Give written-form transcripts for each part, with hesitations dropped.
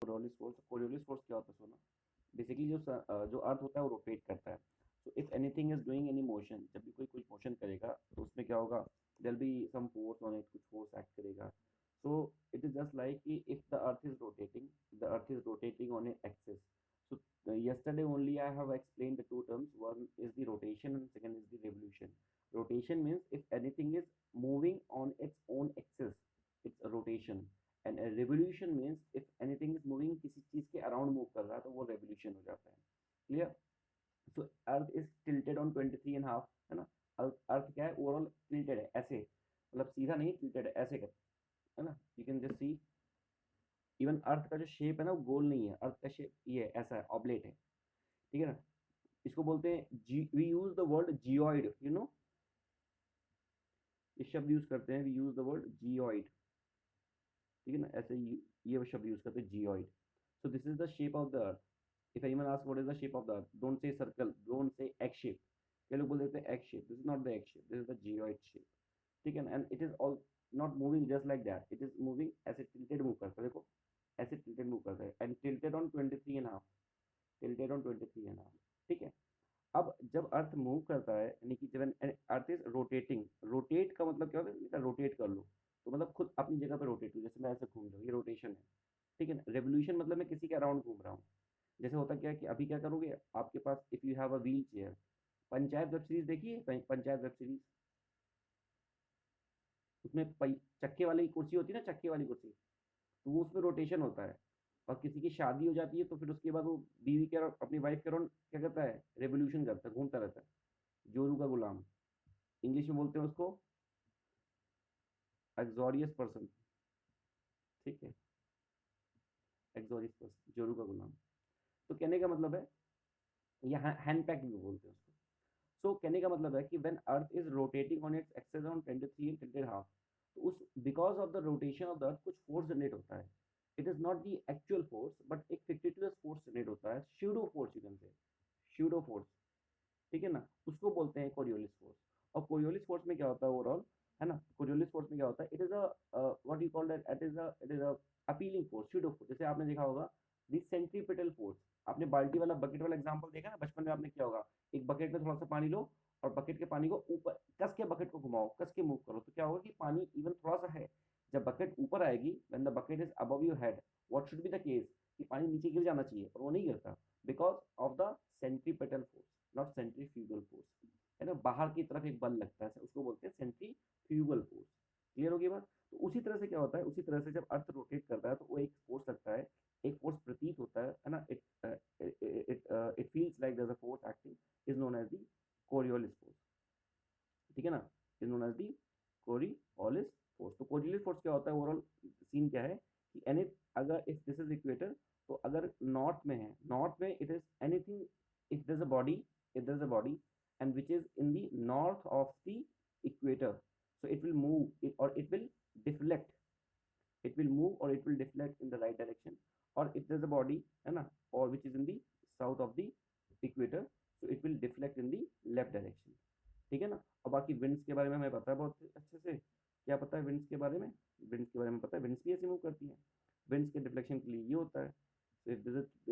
Coriolis force क्या होता है सोना? बेसिकली जो अर्थ होता है वो रोटेट करता है। So if anything is doing any motion, जब भी कोई कुछ मोशन करेगा तो उसमें क्या होगा, there be some force on it, कुछ फोर्स एक्ट करेगा। So it is just like कि if the earth is rotating on a axis. So yesterday only I have explained the two terms. One is the rotation and second is the revolution. Rotation means if anything is moving on its own axis, it's a rotation. And revolution means if anything is moving, किसी चीज के around move कर रहा है तो वो revolution हो जाता है। Clear? So earth is tilted on 23.5, है ना? अर्थ क्या है, ओवरऑल टिल्टेड है ऐसे, मतलब सीधा नहीं, टिल्टेड है ऐसे कर, है ना? You can just see, even earth का जो शेप है ना वो गोल नहीं है, अर्थ का शेप ये है, ऐसा है, ऑब्लेट है। ठीक है ना? इसको बोलते हैं जी, we use the word geoid, you know, ये शब्द यूज करते हैं, we use the word geoid. ठीक है ना? ऐसे ये शब्द यूज करते हैं, geoid. So this is the shape of the earth. If anyone ask what is the shape of the earth, don't say circle, don't say egg shape. कई लोग बोल देते हैं egg shape, this is not the egg shape, this is the geoid shape. ठीक है ना? And it is all not moving just like that, it is moving ऐसे, tilted move करता है, देखो ऐसे टिल्टेड मूव करता है, and tilted on 23.5, tilted on 23.5। ठीक है? अब जब अर्थ मूव करता है, यानी कि जब अर्थ इज रोटेटिंग, रोटेट का मतलब क्या होता है, रोटेट कर लो, तो मतलब खुद अपनी जगह पर रोटेट हो, जैसे मैं ऐसे घूम रहा हूँ, ये रोटेशन है। ठीक है ना? रेवोल्यूशन मतलब मैं किसी के अराउंड घूम रहा हूँ। जैसे होता क्या है कि अभी क्या करोगे, आपके पास if you have a wheelchair, Panchayat web series देखी है? पंचायत वेब सीरीज, उसमें चक्के वाली कुर्सी होती है ना, चक्के वाली कुर्सी, तो वो उसमें रोटेशन होता है। और किसी की शादी हो जाती है तो फिर उसके बाद वो बीवी के और अपनी वाइफ के अराउंड क्या करता है, रेवोल्यूशन करता है, घूमता रहता है। जोरू का गुलाम, इंग्लिश में बोलते हैं उसको एक्सोरियस पर्सन। ठीक है? एक्सोरियस पर्सन, जोरू का गुलाम। तो कहने का मतलब है, यहाँ हैंड पैक भी बोलते हैं उसको। सो कहने का मतलब है कि when earth is rotating on its axis on 23 and 23.5, तो उस because of the rotation of the अर्थ कुछ फोर्स जनरेट होता है। It is not the actual force but एक फिक्टिटिव फोर्स जनरेट होता है, स्यूडो फोर्स यू कैन से, स्यूडो फोर्स। ठीक है ना? उसको बोलते हैं कोरियोलिस फोर्स। और कोरियोलिस फोर्स में क्या होता है ओवरऑल, है ना? कोरियोलिस फोर्स में क्या होता है, it is a what you call that, it is a appealing force, pseudo force. जैसे आपने देखा होगा दी सेंट्रीपिटल फोर्स, आपने बाल्टी वाला बकेट वाला एग्जांपल देखा ना बचपन में, आपने किया होगा, एक बकेट में थोड़ा सा पानी लो और बकेट के पानी को ऊपर कस के बकेट को घुमाओ, कस के मूव करो, तो क्या होगा कि पानी इवन थोड़ा सा है, जब बकेट ऊपर आएगी, when the bucket is above your head, what should be the case, कि पानी नीचे गिर जाना चाहिए, और वो नहीं गिरता, because of the centripetal force, not centrifugal force. है ना? बाहर की तरफ एक बल लगता है, उसको बोलते हैं सेंट्रीफ्यूगल फोर्स। क्लियर होगी बात? तो उसी तरह से क्या होता है, उसी तरह से जब अर्थ रोटेट करता है तो वो एक फोर्स लगता है, एक फोर्स प्रतीत होता है ना? It feels like there is a force acting, is known as the Coriolis force. ठीक है ना? Is known as the Coriolis force. तो कोरियोलिस फोर्स क्या होता है, ओवरऑल सीन क्या है कि एनी, अगर इफ दिस इज इक्वेटर, तो अगर नॉर्थ में है, नॉर्थ में it is anything, if there is a body, if there is a body and which is in the north of the equator, so it will move it or it will deflect, it will move or it will deflect in the right direction, or if there's a body, है ना, or which is in the south of the equator, so it will deflect in the left direction। ठीक है ना? और बाकी winds के बारे में हमें पता है बहुत अच्छे से, क्या पता है विंड्स के बारे में, विंड्स के बारे में पता है, विंड्स भी ऐसे मूव करती हैं। विंड्स के डिफ्लेक्शन के लिए ये होता है, so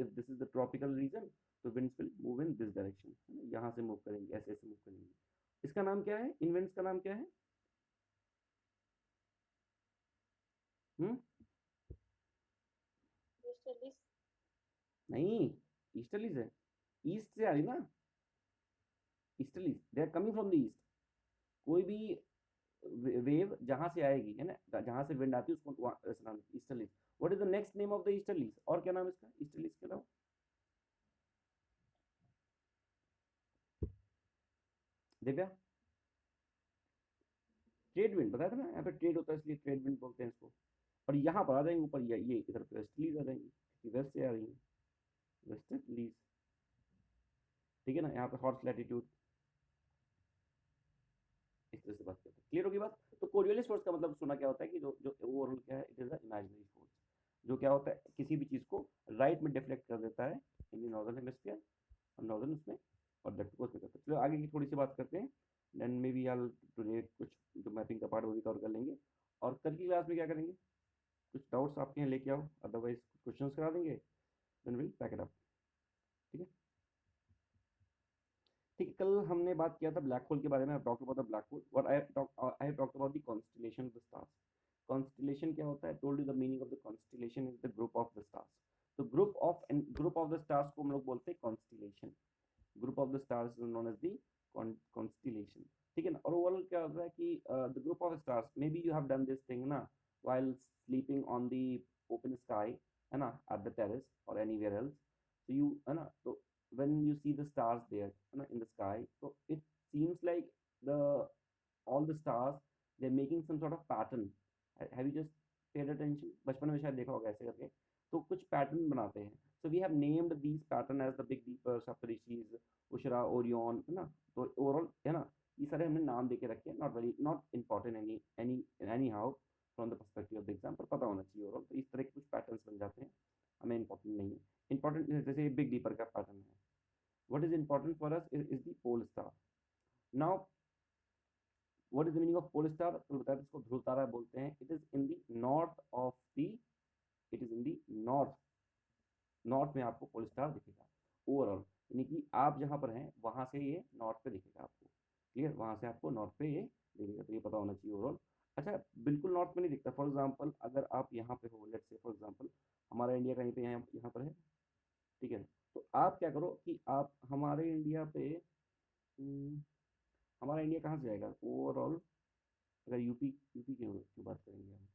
if this is the tropical region, तो winds will move in this direction, है ना, यहाँ से मूव करेंगे, ऐसे ऐसे मूव करेंगे। इसका नाम क्या है, इन विंड्स का नाम क्या है? हम्म? नहीं, ईस्टर्लीज है, ईस्ट से आ रही ना, easterlies, they are coming from the east. कोई भी वेव जहां से आएगी, है ना, जहां से विंड आती है उसको ऐसा नाम easterlies. What is the next name of the easterlies, और क्या नाम है इसका ईस्टर्लीज के अलावा? दिव्या, ट्रेड विंड बताया था ना, यहाँ पे ट्रेड होता है इसलिए ट्रेड विंड बोलते हैं इसको। और यहाँ पर आ जाएंगे ऊपर, ये इधर वेस्टर्लीज आ जाएंगी, क्योंकि वेस्ट से आ रही है, वेस्टर्लीज। ठीक है ना? यहाँ पे हॉर्स लैटिट्यूड, इस तरह से बात करते हैं। क्लियर होगी बात? तो कोरियोलिस फोर्स का मतलब सुना क्या होता है कि जो जो ओवरऑल क्या है, it is a imaginary force, जो क्या होता है किसी भी चीज को राइट में डिफ्लेक्ट कर देता है, इन नॉर्दर्न हेमिस्फीयर और नॉर्दर्न उसमें, और दक्षिण को उसमें करता है। चलो आगे की थोड़ी सी बात करते हैं, देन मे बी टुडे कुछ जो मैपिंग का पार्ट वो भी कवर कर लेंगे। और कल की क्लास में क्या करेंगे, कुछ डाउट डाउट्स आपके यहाँ लेके आओ, अदरवाइज क्वेश्चंस करा देंगे, then will pack it up. ठीक है, ठीक है। कल हमने बात किया था ब्लैक होल के बारे में, talk about the black hole, what I have talked about the constellation of the stars. Constellation क्या होता है, told you the meaning of the constellation is the group of the stars. तो group of the stars को हम लोग बोलते हैं constellation. Group of the stars is known as the constellation. ठीक है ना। और ओवरऑल क्या होता है कि the group of stars, may be you have done this thing ना while sleeping on the open sky, है ना, at the terrace or anywhere else. So you, है ना, so when you see the stars there, है ना, in the sky, so it seems like the all the stars, they're making some sort of pattern. Have you just paid attention? बचपन में शायद देखा होगा ऐसे करके, तो कुछ पैटर्न बनाते हैं। So we have named these pattern as the Big Dipper, Saptarishis, उशरा, ओरियन, है ना। तो ओवरऑल है ना, ये सारे हमने नाम देके रखे हैं, not important any how from the perspective of the exam, पर पता होना चाहिए ओवरऑल। तो इस तरह के कुछ पैटर्न्स बन जाते हैं, हमें इंपॉर्टेंट नहीं है। इंपॉर्टेंट जैसे बिग डीपर का पैटर्न है, what is important for us is the pole star. Now what is the meaning of pole star, तो बताया इसको ध्रुव तारा बोलते हैं। It is in the north of the, it is in the north में आपको पोल स्टार दिखेगा ओवरऑल, यानी कि आप जहाँ पर हैं वहाँ से ये नॉर्थ पे दिखेगा आपको। क्लियर, वहाँ से आपको नॉर्थ पे ये दिखेगा, तो ये पता होना चाहिए ओवरऑल। अच्छा, बिल्कुल नॉर्थ में नहीं दिखता। फॉर एग्जांपल अगर आप यहाँ पे हो, लेट्स से फॉर एग्जांपल हमारा इंडिया कहीं पे यहाँ पर है, ठीक है। तो आप क्या करो कि आप हमारे इंडिया पे, हमारा इंडिया कहाँ से जाएगा ओवरऑल, अगर यूपी की बात करेंगे हम,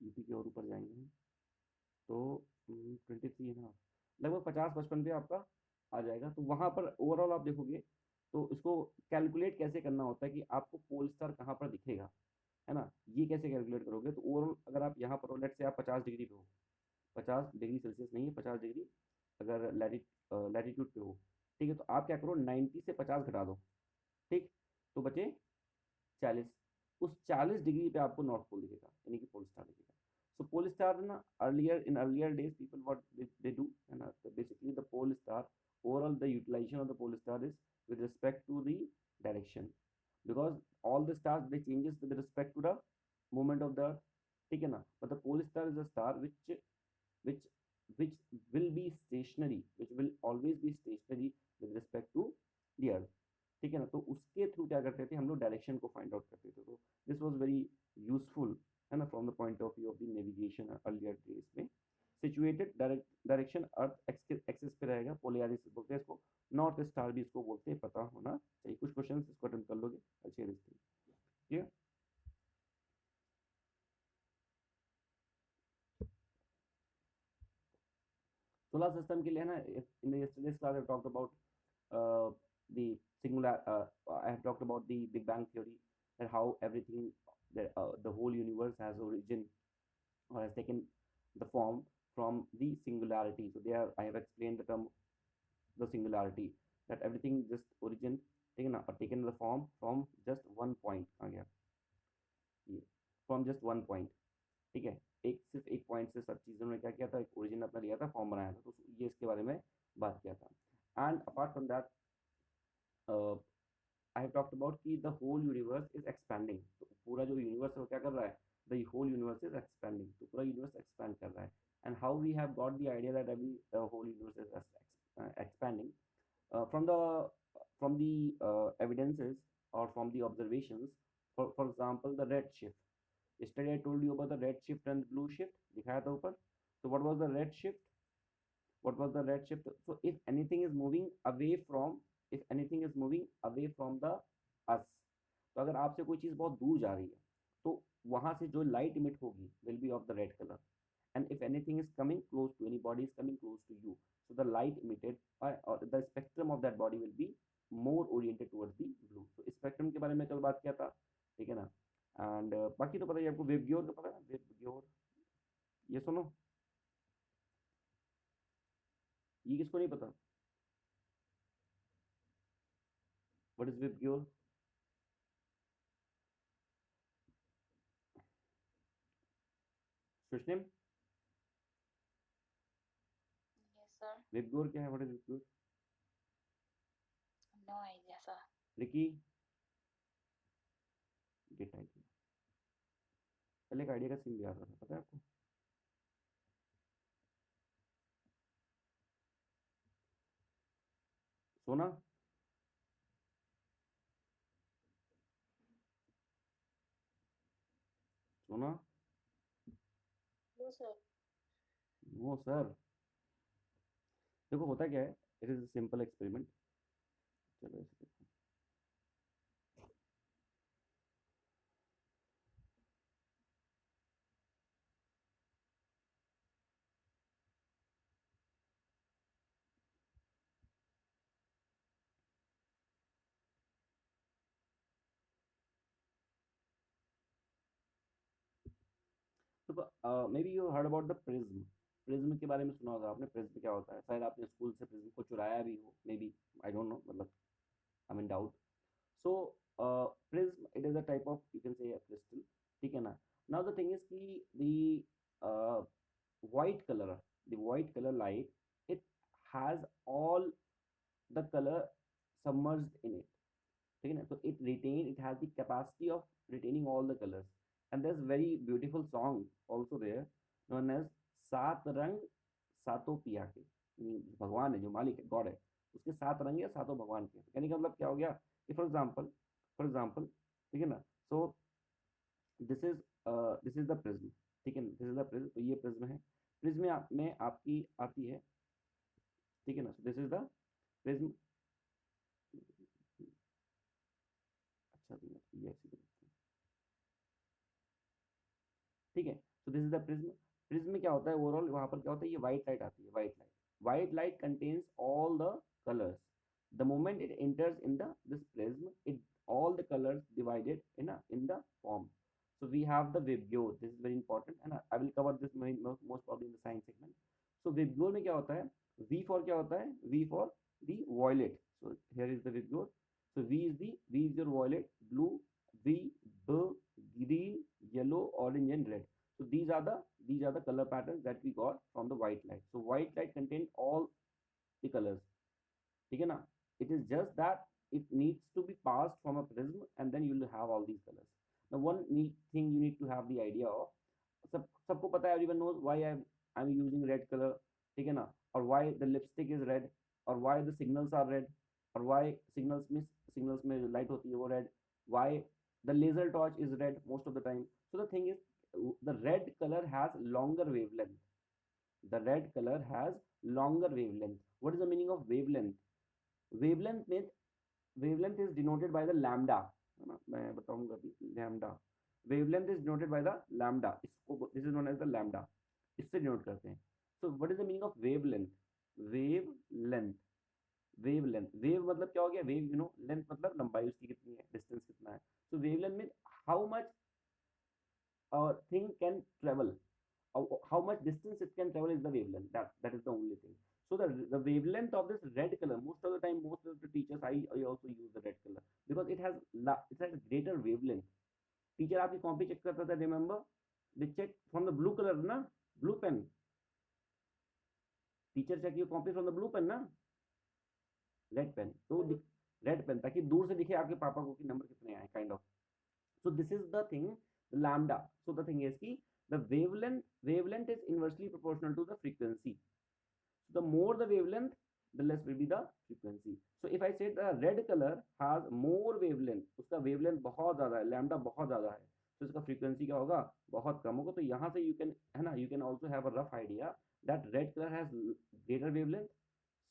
यूपी के और ऊपर जाएंगे हम, तो 23 है ना, लगभग 50-55 पे आपका आ जाएगा। तो वहाँ पर ओवरऑल आप देखोगे तो इसको कैलकुलेट कैसे करना होता है कि आपको पोल स्टार कहाँ पर दिखेगा, है ना। ये कैसे कैलकुलेट करोगे, तो ओवरऑल अगर आप यहाँ पर हो, लेट से आप 50 डिग्री पे हो, 50 डिग्री सेल्सियस नहीं है, 50 डिग्री अगर लैटिट्यूड पे हो, ठीक है। तो आप क्या करो, 90 से 50 घटा दो, ठीक, तो बचे 40। उस 40 डिग्री पे आपको नॉर्थ पोल दिखेगा, यानी कि पोल स्टार दिखेगा। So pole star na, earlier days people what they do, and basically the pole star, overall the utilization of the pole star is with respect to the direction, because all the stars they changes with respect to the movement of the earth, ठीक है ना। but the pole star is a star which which will be stationary, which will always be stationary with respect to the earth, ठीक है ना। तो उसके through क्या करते थे हम लोग, डायरेक्शन को फाइंड आउट करते थे। तो दिस वाज वेरी यूजफुल, है ना, from the point of view of the navigation earlier days में। सिचुएटेड डायरेक्शन अर्थ एक्सिस पे रहेगा, पोलियारिस बोलते हैं इसको, नॉर्थ स्टार भी इसको बोलते हैं, पता होना चाहिए। कुछ क्वेश्चन इसको अटेम्प्ट कर लोगे, अच्छे रिश्ते, ठीक है। सोलर सिस्टम के लिए ना, in yesterday's class I talked about the singular I have talked about the Big Bang theory, and how everything, the whole universe has origin or has taken the form from the singularity. So there I have explained the term the singularity, that everything just origin taken the form from just one point, आ गया ये, from just one point, ठीक है। सिर्फ एक point से सब चीज़ों ने क्या किया था, एक ओरिजिन अपना लिया था, फॉर्म बनाया था। तो ये इसके बारे में बात किया था। And apart from that I have talked about कि the whole universe is expanding. तो पूरा जो यूनिवर्स है वो क्या कर रहा है, the whole universe is expanding. तो पूरा यूनिवर्स एक्सपैंड कर रहा है। And how we have got the idea that every whole universe is expanding, from the evidences or from the observations, for example the red shift. Yesterday I told you about the red shift and blue shift, दिखाया था ऊपर। So what was the red shift, what was the red shift? So if anything is moving away from, if anything is moving away from the us, तो अगर आपसे कोई चीज़ बहुत दूर जा रही है तो वहाँ से जो लाइट इमिट होगी will be of the red color, and if anything is coming close to, any body is coming close to you, so the light emitted or the spectrum of that body will be more oriented towards the blue. तो spectrum के बारे में कल बात किया था, ठीक है ना। एंड बाकी तो पता ही आपको, वेव ग्योर तो पता है, वेव ग्योर, ये सुनो, ये किसको नहीं पता, what is wave gyre? Sushnim, Yes, sir. Wave gyre क्या है, what is wave gyre? No idea, sir. Ricky, get idea, पहले एक आइडिया का सीन भी आता था, पता है आपको? सोना, सोना, No, sir. No sir. देखो होता क्या है, इट इज सिंपल एक्सपेरिमेंट। चलो ऐसे देखो, तो may be you heard about the prism. Prism के बारे में सुना होगा आपने, प्रिज्म क्या होता है, शायद आपने स्कूल से प्रिज्म को चुराया भी हो, maybe, I don't know, मतलब I mean doubt. So prism it is a type of, you can say a crystal, ठीक है ना। नाउ द थिंग इज कि the white color, the white color light, it has all the color submerged in it, ठीक है ना। तो it has the capacity of retaining all the colors, and there's very beautiful song also there known as सात रंग सातों पिया के, भगवान है जो मालिक है, गॉड है, उसके सात रंग या सातों भगवान के, यानी कि मतलब क्या हो गया कि फॉर एग्जाम्पल, ठीक है ना। So this is the prism, ठीक है ना, दिस इज द प्रिज्म, तो ये प्रिज्म है। प्रिज्म में आपकी आती है, ठीक है ना। दिस इज द प्रिज्म, अच्छा ये ऐसे देखते हैं, ठीक है। सो this is the prism. Prism में क्या होता है ओवरऑल, वहां पर क्या होता है, ये व्हाइट लाइट आती है, white light contains all the colours. The moment it enters in the this prism, it all the colors divided in the form. So we have the vibgyor, this is very important, and I will cover this most probably in the science segment. So vibgyor में क्या होता है, v for क्या होता है, v for the violet, so here is the vibgyor। so v is your violet, blue, v, b, green, yellow, orange and red। so these are the color patterns that we got from the white light। so white light contains all the colors, ठीक है ना। it is just that it needs to be passed from a prism and then you will have all these colors। now one neat thing you need to have the idea of, सबको पता है, everyone knows why I'm using red color, ठीक है ना, और why the lipstick is red, और why the signals are red, और why signals में light होती है वो red, why the laser torch is red most of the time। so the thing is, the red color has longer wavelength, the red color has longer wavelength। what is the meaning of wavelength? Wavelength में, wavelength is denoted by the lambda, है ना, मैं बताऊंगा अभी, lambda, wavelength is denoted by the lambda, इसको this is known as the lambda, इससे denote करते हैं। So what is the meaning of wavelength? Wavelength, wavelength, wave मतलब क्या हो गया, वेव यू नो, लेंथ मतलब लंबाई उसकी कितनी है, डिस्टेंस कितना है। So wavelength mean how much thing can travel, how much distance it can travel is the wavelength, that is the only thing। so the wavelength of this red color, most of the time, most of the teachers, I also use the red color because it has a greater wavelength। Teacher आपकी copy check करता था, remember, they check from the blue colour ना, blue pen, teacher check your copy from the blue pen ना, red pen, तो red pen, ताकि दूर से दिखे आपके पापा को कि नंबर कितने आए, kind of. so this is the thing, the lambda। so the thing is ki the wavelength is inversely proportional to the frequency। so the more the wavelength, the less will be the frequency। so if I say the red color has more wavelength, उसका wavelength बहुत ज्यादा है, lambda बहुत ज्यादा है, तो इसका frequency क्या होगा, बहुत कम होगा। तो यहाँ से you can, है ना, you can also have a rough idea that red color has greater wavelength,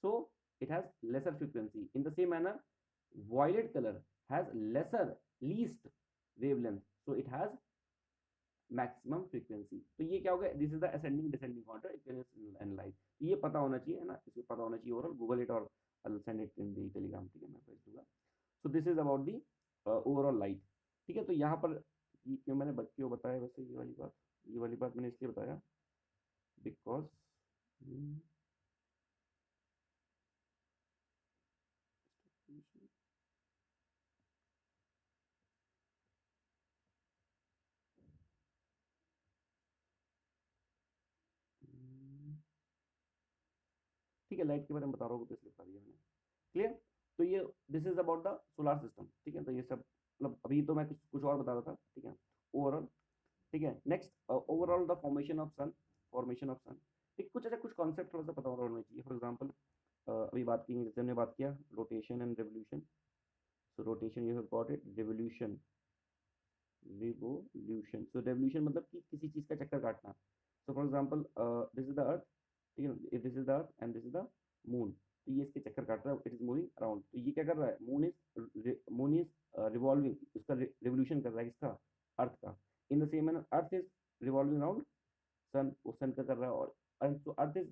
so it has lesser frequency। in the same manner, violet color has least wavelength, so it has maximum frequency। तो ये क्या होगा, this is the ascending descending order, it can analyse. ये पता होना चाहिए, है ना, इसको पता होना चाहिए ओवरऑल, गूगल इट और I send it in the Telegram, ठीक है, मैं भेज दूंगा। सो this is about the overall light, ठीक है। तो यहाँ पर क्यों मैंने बच्चों को बताया, वैसे ये वाली बात मैंने इसलिए बताया बिकॉज ठीक है, लाइट के बारे में बता रहा हूँ तो इसलिए बता दिया मैंने, क्लियर। तो ये this is about the solar system, ठीक है। तो ये सब मतलब अभी तो मैं कुछ और बता रहा था, ठीक है, ओवरऑल, ठीक है। Next, overall the formation of sun, formation of sun, ठीक, कुछ अच्छा कुछ कॉन्सेप्ट थोड़ा सा पता होना चाहिए। फॉर एग्जांपल, अभी बात की जैसे हमने बात किया rotation and revolution. So rotation you have got it. Revolution, revolution. So revolution मतलब कि किसी चीज़ का चक्कर काटना. So for example this is the earth, ठीक है. If this is the earth and this is the moon, तो ये इसके चक्कर काट रहा है. It is moving around. तो ये क्या कर रहा है? Moon is revolving. इसका रिवोल्यूशन कर रहा है किसका? अर्थ का. In the same manner earth is revolving around sun. वो सन का कर रहा है. और so earth is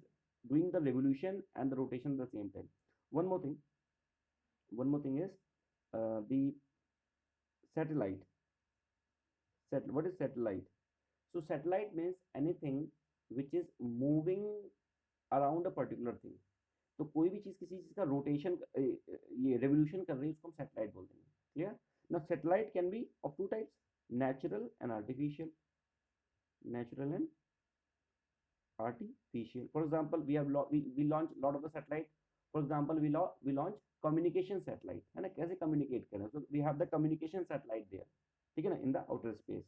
doing the revolution and the rotation at the same time. one more thing one more thing is the satellite. What is satellite? So satellite means anything which is moving around a particular thing. तो कोई भी चीज किसी चीज का rotation, ये revolution कर रही है, उसको हम सैटेलाइट बोल देंगे. Clear? Now satellite can be of two types, natural and artificial. Natural and artificial. For example, we launch lot of the satellite. For example, we launch communication satellite, है ना. कैसे communicate करें? So we have the communication satellite there, ठीक है ना, in the outer space.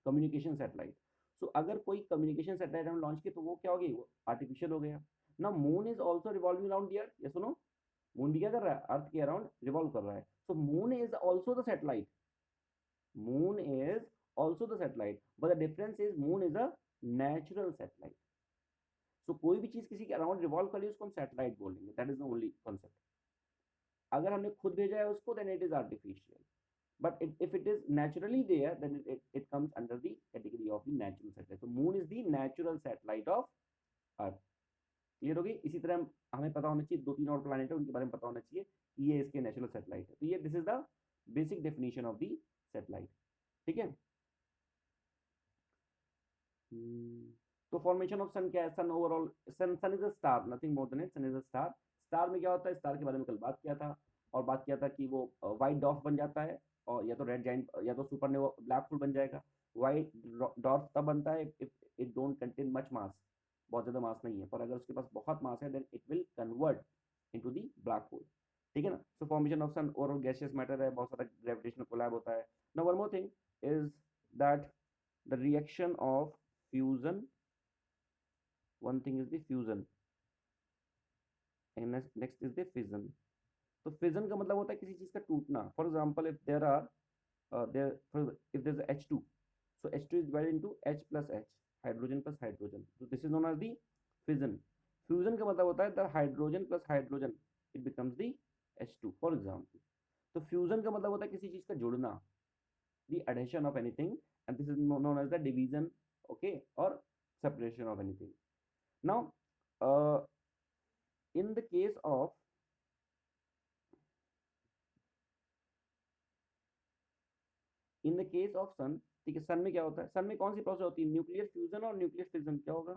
communication satellite. So अगर कोई communication satellite हम launch किए तो वो क्या हो गई? वो artificial हो गया. Now moon is also revolving around the earth. Yes or no? moon भी क्या कर रहा है? अर्थ के अराउंड रिवॉल्व कर रहा है. So moon is also the satellite. moon is also the satellite, but the difference is moon is a natural satellite. सो कोई भी चीज किसी के अराउंड रिवॉल्व कर रही है उसको हम सैटेलाइट बोलेंगे. That is the only concept. अगर हमने खुद भेजा है उसको then it is artificial. But if it is naturally there then it comes under the category of the natural satellite. तो moon is the natural satellite of earth. Clear होगी? इसी तरह हमें पता होना चाहिए 2-3 और प्लैनेट है, उनके बारे में पता होना चाहिए कि ये इसके नेचुरल सैटेलाइट है. तो ये this is the basic definition of the satellite. ठीक है. तो फॉर्मेशन ऑफ सन क्या है? Sun overall, sun is a star, nothing more than it. Sun is a star. Star में क्या होता है? स्टार के बारे में कल बात किया था. और बात किया था कि वो व्हाइट डॉर्फ बन जाता है, और या तो रेड जाइंट या तो सुपरनोवा ब्लैक होल बन जाएगा. व्हाइट डॉर्फ तब बनता है if it don't contain much mass. बहुत ज़्यादा मास नहीं है, पर अगर उसके पास बहुत मास है then it will convert into the black hole. ठीक है ना. So formation of sun overall gaseous matter है, बहुत सारा ग्रेविटेशनल कोलैब होता है. Now one more thing is that the reaction of fusion. one thing is the fusion and next is the fission. तो fission का मतलब होता है किसी चीज का टूटना. For example if there are if there's a H2, so H2 is divided into H plus H, hydrogen plus hydrogen. So this is known as the fission. fusion का मतलब होता है the hydrogen plus hydrogen it becomes the H2 for example. तो fusion का मतलब होता है किसी चीज का जुड़ना, the addition of anything, and this is known as the division, okay, or separation of anything. Now in the case of sun, ठीक है, सन में क्या होता है? सन में कौन सी प्रोसेस होती है? न्यूक्लियर फ्यूजन और न्यूक्लियर फिजन. क्या होगा?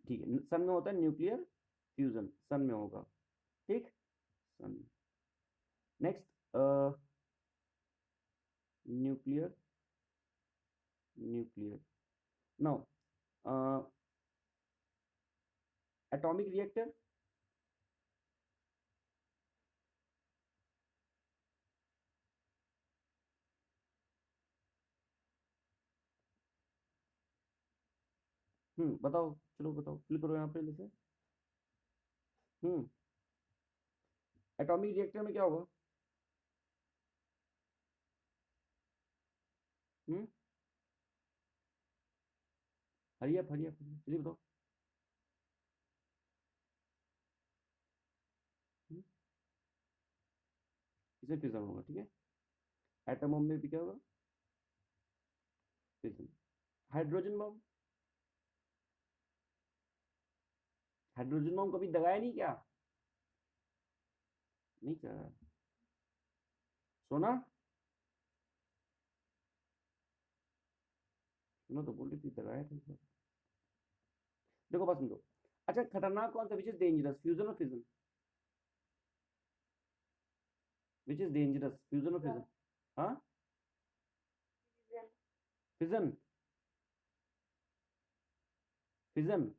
ठीक है, सन में होता है न्यूक्लियर फ्यूजन, सन में होगा. ठीक. Sun. Next nuclear now atomic reactor. बताओ, चलो बताओ, क्लिक करो यहाँ पे जैसे. एटॉमिक रिएक्टर में क्या होगा? हरिया चलिए बताओ. इसे फिजन होगा. ठीक है. एटम बम में भी क्या होगा? Fission. Hydrogen bomb. Hydrogen bomb कभी दगाया नहीं क्या? नहीं क्या? सोना सुनो तो बोल रही थी दगाया था. देखो बस सुनो. अच्छा, खतरनाक कौन सा? विच इज डेंजरस, फ्यूजन और fission? Which is dangerous, fusion और फिजन? हाँ, fission. Fission.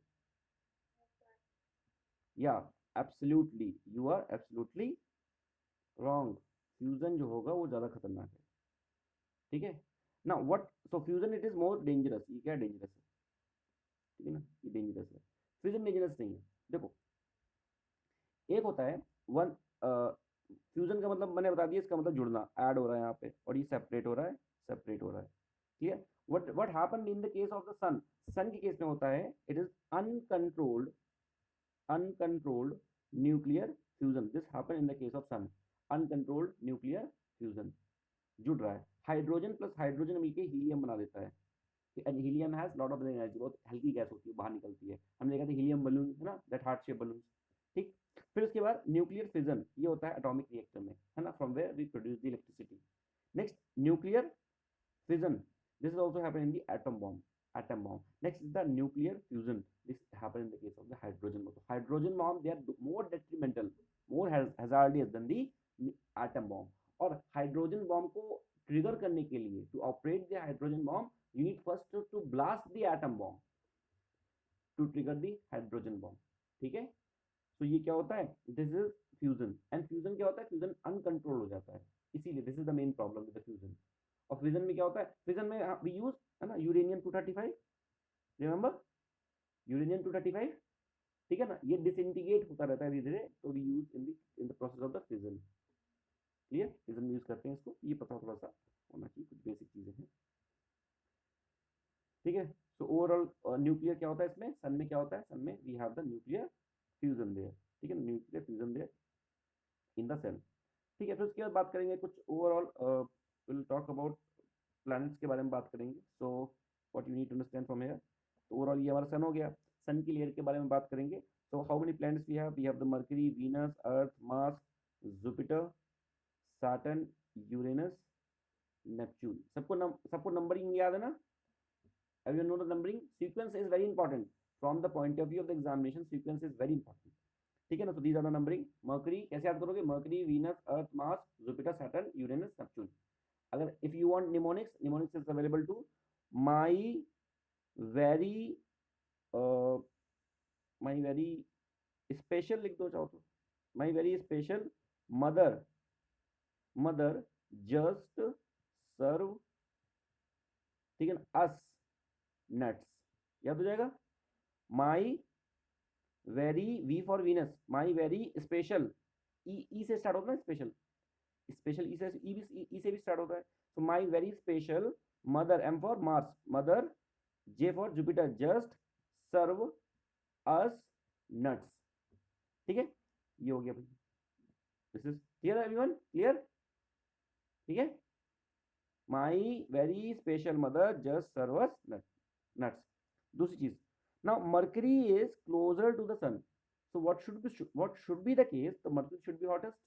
Yeah absolutely, you are absolutely wrong. Fusion जो होगा वो ज्यादा खतरनाक है. ठीक है. ना what, so fusion it is more dangerous, ये क्या डेंजरस है, ठीक है ना, ये डेंजरस है, फ्यूजन डेंजरस नहीं है। देखो एक होता है वन, फ्यूजन का मतलब मैंने बता दिया, इसका मतलब जुड़ना, ऐड हो रहा है यहाँ पे, और ये सेपरेट हो रहा है, सेपरेट हो रहा है, clear. What happen in the case of the sun, sun के केस में होता है it is uncontrolled, uncontrolled nuclear fusion, this happen in the case of sun, uncontrolled nuclear fusion, जुड़ रहा है, हाइड्रोजन प्लस हाइड्रोजन मिलके हीलियम बना देता है, and helium has lot of energy, बहुत हल्की गैस होती है, बाहर निकलती है, हमने देखा था हीलियम बलून है ना, दैट हार्ट शेप बलून, ठीक। फिर उसके बाद न्यूक्लियर फिजन, ये होता है एटॉमिक रिएक्टर में, है ना, from where we produce the electricity. Next nuclear fission, this is also happen in the atom bomb. Next is the nuclear fusion, this happen in the case of the hydrogen bomb. So hydrogen bomb, they are more detrimental, more hazardous than the atom bomb. और hydrogen bomb को trigger करने के लिए, to operate the hydrogen bomb, you need first to blast the atom bomb to trigger the hydrogen bomb, ठीक है। तो ये क्या होता है, this is fusion, and fusion क्या होता है, फ्यूजन अनकंट्रोल हो जाता है, इसीलिए this is the main problem with the fusion. और फ्यूजन में क्या होता है, फ्यूजन में वी यूज, है ना, यूरेनियम 235, रिमेंबर यूरेनियम 235, ठीक है ना, ये डिसइंटीग्रेट होता रहता है धीरे धीरे, तो we use in the process of the fusion, clear, fusion use करते हैं इसको, ये पता थोड़ा सा होना चाहिए, कुछ बेसिक चीजें हैं, ठीक है। सो ओवरऑल न्यूक्लियर क्या होता है इसमें, सन में क्या होता है, सन में we have the nuclear fusion there, ठीक है, nuclear fusion there in the cell, ठीक है। फिर उसके बाद बात करेंगे कुछ overall, will talk about planets के बारे में बात करेंगे, so what you need to understand from here. तो ओवरऑल ये हमारा सन हो गया, सन की लेयर के बारे में बात करेंगे। So how many planets we have the Mercury, Venus, Earth, Mars, Jupiter, Saturn, Uranus, Neptune. सबको नंबरिंग याद है ना, everyone know the numbering, sequence is very important from the point of view of the examination, sequence is very important, ठीक है ना। तो these are the numbering, Mercury कैसे याद करोगे, Mercury, Venus, Earth, Mars, Jupiter, Saturn, Uranus, Neptune. अगर if you want mnemonics, mnemonics is available to my very my very special, लिख दो चाहो तो, my very special mother, mother just serve, ठीक है ना, अस नट्स, याद हो जाएगा। My very, V for Venus, my very special, E से स्टार्ट होता है स्पेशल, स्पेशल ई से, ई से भी स्टार्ट होता है, तो my very special mother, M for Mars, mother, J for Jupiter, just serve us nuts, ठीक है, ये हो गया भाई, this is clear everyone, clear, ठीक है। My very special mother just serve us nuts. दूसरी चीज, now Mercury is closer to the sun, so what should be the case, the mercury should be hottest,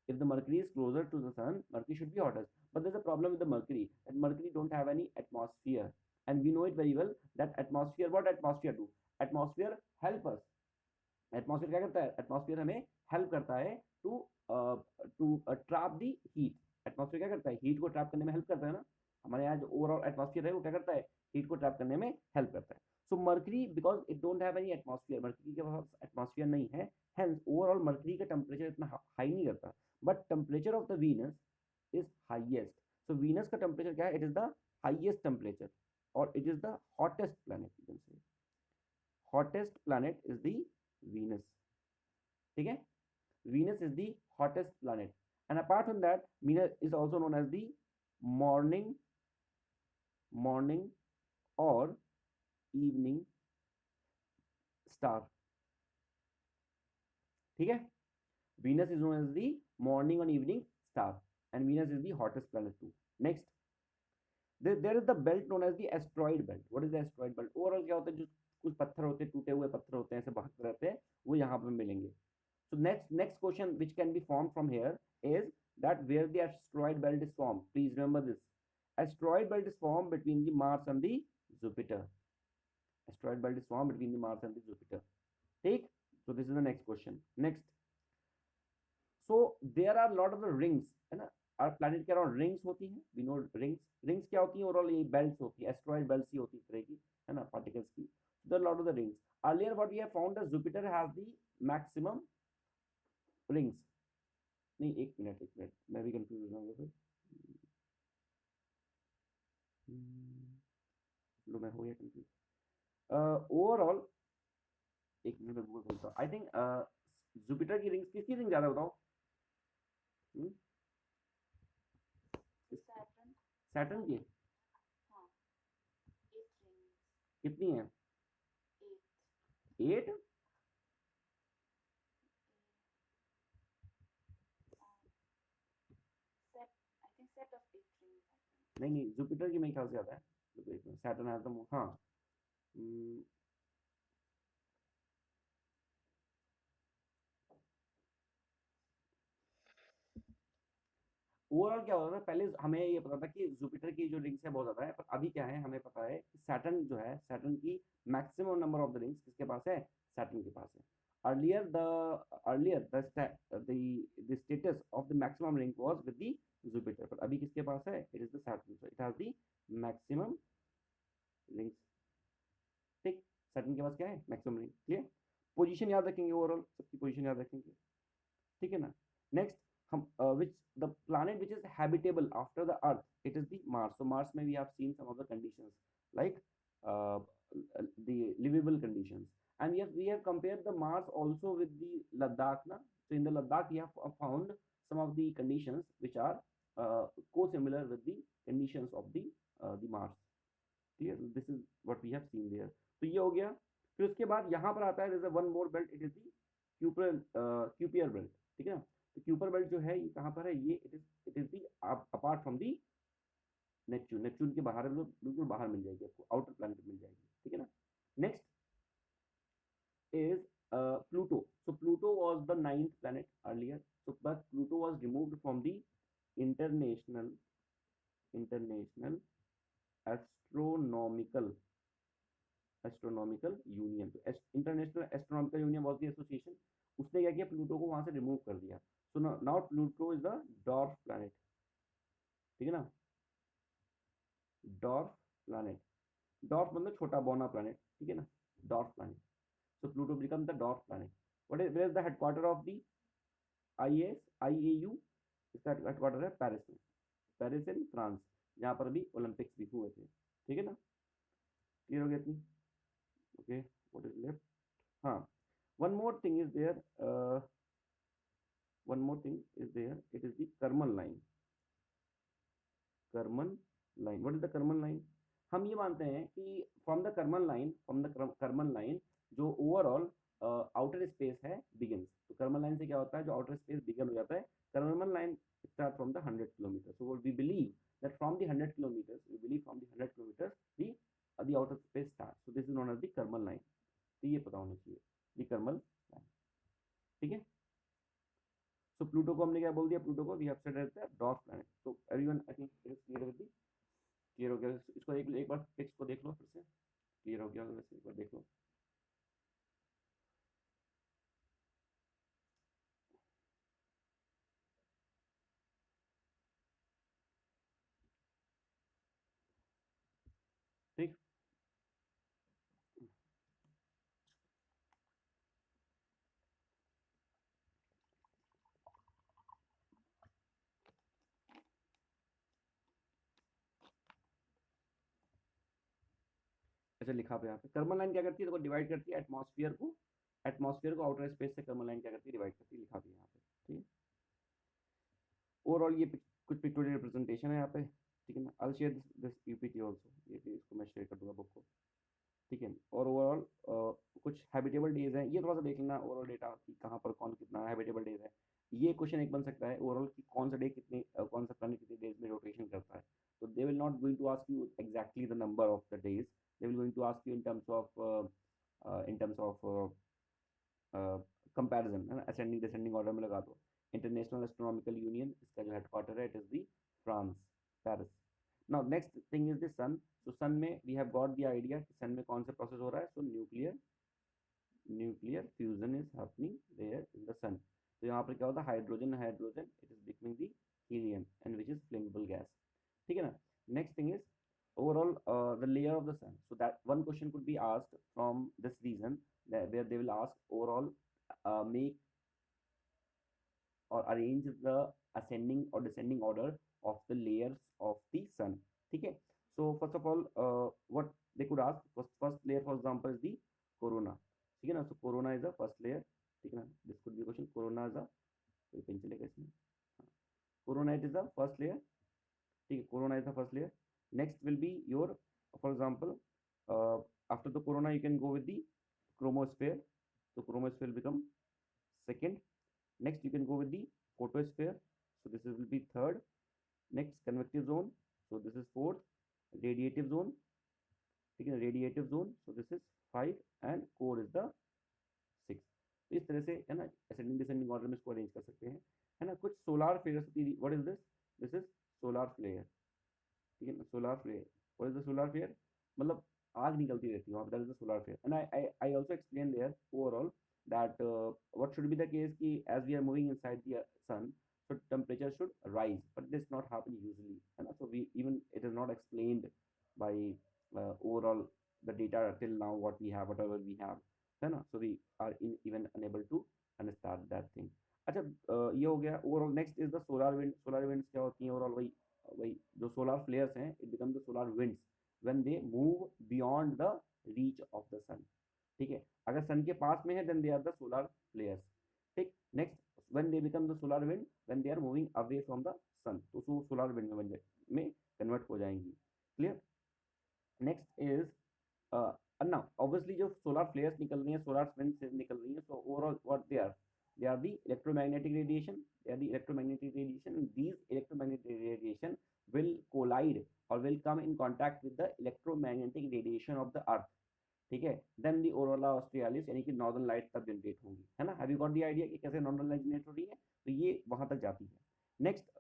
if the mercury is closer to the sun, mercury should be hottest, but there's a problem with the mercury, that mercury don't have any atmosphere, and we know it very well that atmosphere, what atmosphere do, atmosphere help us, atmosphere क्या करता है, atmosphere हमें help करता है to trap the heat, atmosphere क्या करता है, heat को ट्रैप करने में हेल्प करता है ना, हमारे यहाँ जो ओवरऑल एटमॉस्फेयर है वो क्या करता है, हीट को ट्रैप करने में हेल्प करता है। So Mercury because it don't have any atmosphere, Mercury के पास एटमॉस्फेयर नहीं है, हेंस ओवरऑल मर्करी का टेम्परेचर इतना हाई नहीं करता, but temperature of the Venus is highest. So Venus का टेम्परेचर क्या है, it is the highest temperature, और it is the hottest planet, you can say hottest planet is the Venus, ठीक है, Venus is the hottest planet, and apart from that Venus is also known as the morning or evening star, ठीक है, Venus is known as the morning or evening star, and Venus is the hottest planet too. Next, there is the belt known as the asteroid belt. What is the asteroid belt? Overall क्या होता है, जो कुछ पत्थर होते हैं, टूटे हुए पत्थर होते हैं, ऐसे भागते रहते हैं, वो यहाँ पे मिलेंगे। So next question which can be formed from here is that where the asteroid belt is formed. Please remember this. Asteroid belt is formed between the Mars and the Jupiter. Asteroid belt is formed between the Mars and the Jupiter. ठीक? So this is the next question. Next. So there are lot of the rings, है ना? Our planet के around rings होती हैं. We know rings. Rings क्या होती हैं? Overall ये belts होती है. Asteroid belts ही होती है इस तरह की, है ना? Particles की. So there are lot of the rings. Earlier what we have found is Jupiter has the maximum rings. नहीं, एक मिनट मैं भी कंफ्यूज हो जाऊंगा फिर। लो मैं हो गया कंफ्यूज। ओवरऑल एक मिनट में गूगल बोलता हूँ। आई थिंक जुपिटर की रिंग्स किसकी रिंग ज्यादा बताओ? सैटर्न। सैटर्न की हाँ, 8 रिंग्स। कितनी है? 8। 8? Set, I think set of 8 rings. नहीं नहीं, जुपिटर की मेरे ख्याल से ज्यादा है। सैटर्न है तो हाँ। हम्म, ओवरऑल क्या होता था पहले, हमें ये पता था कि जुपिटर की जो रिंग्स है बहुत ज्यादा है, पर अभी क्या है हमें पता है कि सैटर्न जो है, सैटर्न की maximum number of the rings किसके पास है? सैटर्न के पास है। Earlier the status of the maximum ring was with the Jupiter, पर अभी किसके पास है? It is the Saturn, so it has the maximum rings. ठीक, सैटर्न के पास क्या है? Maximum ring. क्लियर? पोजीशन याद रखेंगे, ओवरऑल सबकी पोजीशन याद रखेंगे, ठीक है ना? नेक्स्ट, हम which the planet which is habitable after the earth, it is the Mars. So Mars में we have seen some of the conditions like uh, the livable conditions, and we have compared the Mars also with the Ladakh na. So in the Ladakh we have found some of the conditions which are co-similar with the conditions of the Mars. Clear? This is what we have seen there. तो ये हो गया। फिर उसके बाद यहाँ पर आता है one more belt, it is the Kuiper belt. ठीक है ना? तो क्यूपर बेल्ट जो है ये कहाँ पर है? ये it is the apart from the Neptune. Neptune के बाहर, बिल्कुल बाहर मिल जाएगी आपको, आउटर प्लैनेट मिल जाएगी। ठीक है ना? Next is Pluto. So Pluto was the ninth planet earlier. So but Pluto was removed from the international astronomical union. तो international astronomical union was the association, उसने क्या किया? प्लूटो को वहां से रिमूव कर दिया। So now Pluto is the dwarf planet. ठीक है ना? डॉर्फ प्लैनेट, डॉर्फ मतलब छोटा बौना प्लैनेट। ठीक है ना? Dwarf planet. So Pluto become the dwarf planet. What is, where is the headquarter of the IAU? इसका हेडक्वार्टर है पेरिस में, पेरिस इन फ्रांस, जहाँ पर अभी ओलंपिक्स भी हुए थे। ठीक है ना? क्लियर हो गया इतनी? Okay, what is left? हाँ, one more thing is there, one more thing is there, it is the Karman line. Karman line, what is the Karman line? हम ये मानते हैं कि फ्रॉम द कर्मन लाइन जो ओवरऑल आउटर स्पेस है begins. तो Karman line से क्या होता है? जो आउटर स्पेस बिगन हो जाता है। Karman line start from the 100 kilometre. So we believe that from the 100 kilometre, we believe from the 100 kilometre the outer space start. So this is known as the Karman line. तो ये पता होना चाहिए, the Karman line. ठीक है? सो Pluto को हमने क्या बोल दिया? प्लूटो को we have said as the dwarf planet. So everyone I think it is clear with the, clear हो गया? इसको एक बार टेक्स्ट को देख लो फिर से, क्लियर हो गया वैसे एक बार देख लो। ठीक, अच्छा लिखा पे यहाँ पे कर्मन लाइन क्या करती है? देखो डिवाइड करती है एटमॉस्फेयर को आउटर स्पेस से। कर्मन लाइन क्या करती है? डिवाइड करती है, लिखा भी यहाँ पे। ठीक है? ओवरऑल ये कुछ पिक्टोरियल रिप्रेजेंटेशन है यहाँ पे। ठीक है ना? I share this PPT also, ये भी इसको मैं शेयर कर दूंगा बुक को। ठीक है? और ओवरऑल कुछ हैबिटेबल डेज हैं, ये थोड़ा सा देख लेना ओवरऑल डेटा कि कहाँ पर कौन कितना हैबिटेबल डेज है। ये क्वेश्चन एक बन सकता है ओवरऑल कि कौन सा डे कितने कौन सा प्लैनेट कितने डेज में रोटेशन करता है। तो they will not going to ask you exactly the number of the days, they will going to ask you in terms of comparison, है ना? असेंडिंग डिसेंडिंग ऑर्डर में लगा दो। इंटरनेशनल एस्ट्रोनॉमिकल यूनियन, इसका जो हेडक्वार्टर है it is the France, Paris. Now next thing is the sun. तो sun में we have got the idea कि सन में कौन सा प्रोसेस हो रहा है। So nuclear fusion is happening there in the sun. तो यहाँ पर क्या होता है? Hydrogen hydrogen it is becoming the helium and which is flammable gas. ठीक है ना? Next thing is overall the layer of the sun. So that one question could be asked from this reason, where they will ask overall make or arrange the ascending or descending order of the layers of the sun. ठीक है? So first of all, what they could ask, first layer for example is the corona, ठीक है ना. So corona is the first layer, ठीक है ना. This could be a question. Corona is a, कोई pen चलेगा इसमें. Corona is the first layer, ठीक है. Corona is the first layer. Next will be your, for example, after the corona you can go with the chromosphere. So chromosphere will become second. Next you can go with the photosphere. So this will be third. Next convective zone. So this is fourth. Radiative zone, ठीक है. Radiative zone. So this is 5 and core is the 6. तो इस तरह से है ना ascending descending order में इसको अरेंज कर सकते हैं, है ना. कुछ सोलार फ्लेयर्स होती है. What is this? This is solar flare, ठीक है ना. Solar flare. What is the solar flare? मतलब आग निकलती रहती है वहाँ पे. That is the solar flare. And I also explain there overall that what should be the case ki as we are moving inside the sun, so temperature should rise, but this not happen usually, and so we even it is not explained by overall the data till now what we have, whatever we have, है ना. So we are even unable to understand that thing. अच्छा, ये हो गया overall. Next is the solar wind. Solar winds क्या होती हैं overall? वही वही जो सोलर फ्लेयर्स हैं, it become the solar winds when they move beyond the reach of the sun, ठीक है. अगर सन के पास में है then they are the solar flares, ठीक. Next when they become the solar wind when they are moving away from the sun, तो वो सोलर विंड में कन्वर्ट हो जाएंगी. Clear. Next is now obviously जो सोलर फ्लेयर्स निकल रही हैं, सोलर विंड से निकल रही हैं, so overall what they are the electromagnetic radiation. They are the electromagnetic radiation, and these electromagnetic radiation will collide or will come in contact with the electromagnetic radiation of the earth, ठीक है. Then दी ओरोला ऑस्ट्रियालिस यानी कि northern light तब generate होंगी, है ना. Have you got the idea कि कैसे नॉर्दर्न लाइट जनरेट हो रही है? तो ये वहां तक जाती है. Next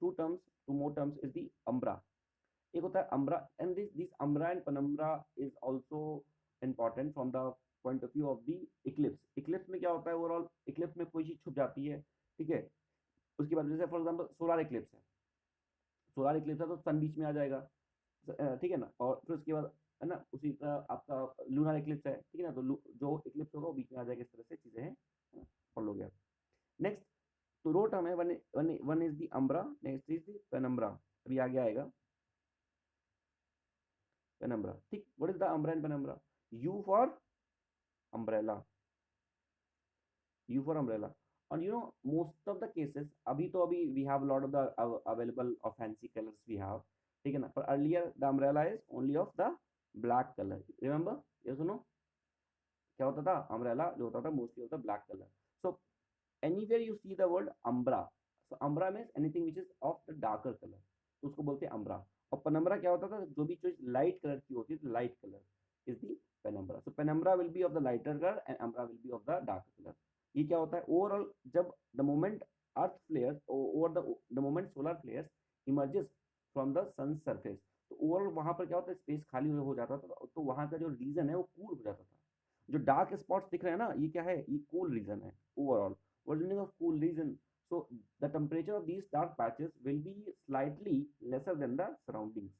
to more terms is the umbra. एक होता है umbra, and this umbra and penumbra is also important from the point of view of the eclipse. Eclipse में क्या होता है ओवरऑल? इक्लिप्स में कोई चीज छुप जाती है, ठीक है. उसके बाद जैसे फॉर एग्जाम्पल सोलर इक्लिप्स है. सोलर इक्लिप्स है तो सन बीच में आ जाएगा, ठीक है ना. और फिर उसके बाद है ना उसी तरह आपका लूनर इक्लिप्स है, ठीक है ना. तो जो इक्लिप्स होगा वो बीच में आ जाएगा. इस तरह से चीजें हैं, फॉलो हो गया. नेक्स्ट तो रो टर्म है. One is the umbra, next is the penumbra. अभी आगे आएगा पेनम्ब्रा, ठीक. What is the umbra and penumbra? U for umbrella, U for umbrella. और you know most of the cases अभी we have lot of the available of fancy colours we have, ठीक है ना. पर earlier the umbrella is only of the black colour. Remember, ये सुनो क्या होता था? अम्ब्रेला जो होता था mostly of the black colour. So anywhere you see the word umbra, so umbra means anything which is of the darker colour, तो उसको बोलते हैं अम्ब्रा. और पेनम्ब्रा क्या होता था? जो भी चीज लाइट कलर की होती है, light colour is the penumbra. So penumbra will be of the lighter colour and umbra will be of the darker colour. ये क्या होता है ओवरऑल? जब the moment earth flares over the moment solar flares emerges from the sun surface, तो overall वहां पर क्या होता है? स्पेस खाली हो जाता था, तो वहां का जो रीजन है वो कूल हो जाता था. जो डार्क स्पॉट्स दिख रहे हैं ना, ये क्या है? ये कूल रीजन है overall. What is meaning of cool region? So the temperature of these dark patches will be slightly lesser than the surroundings,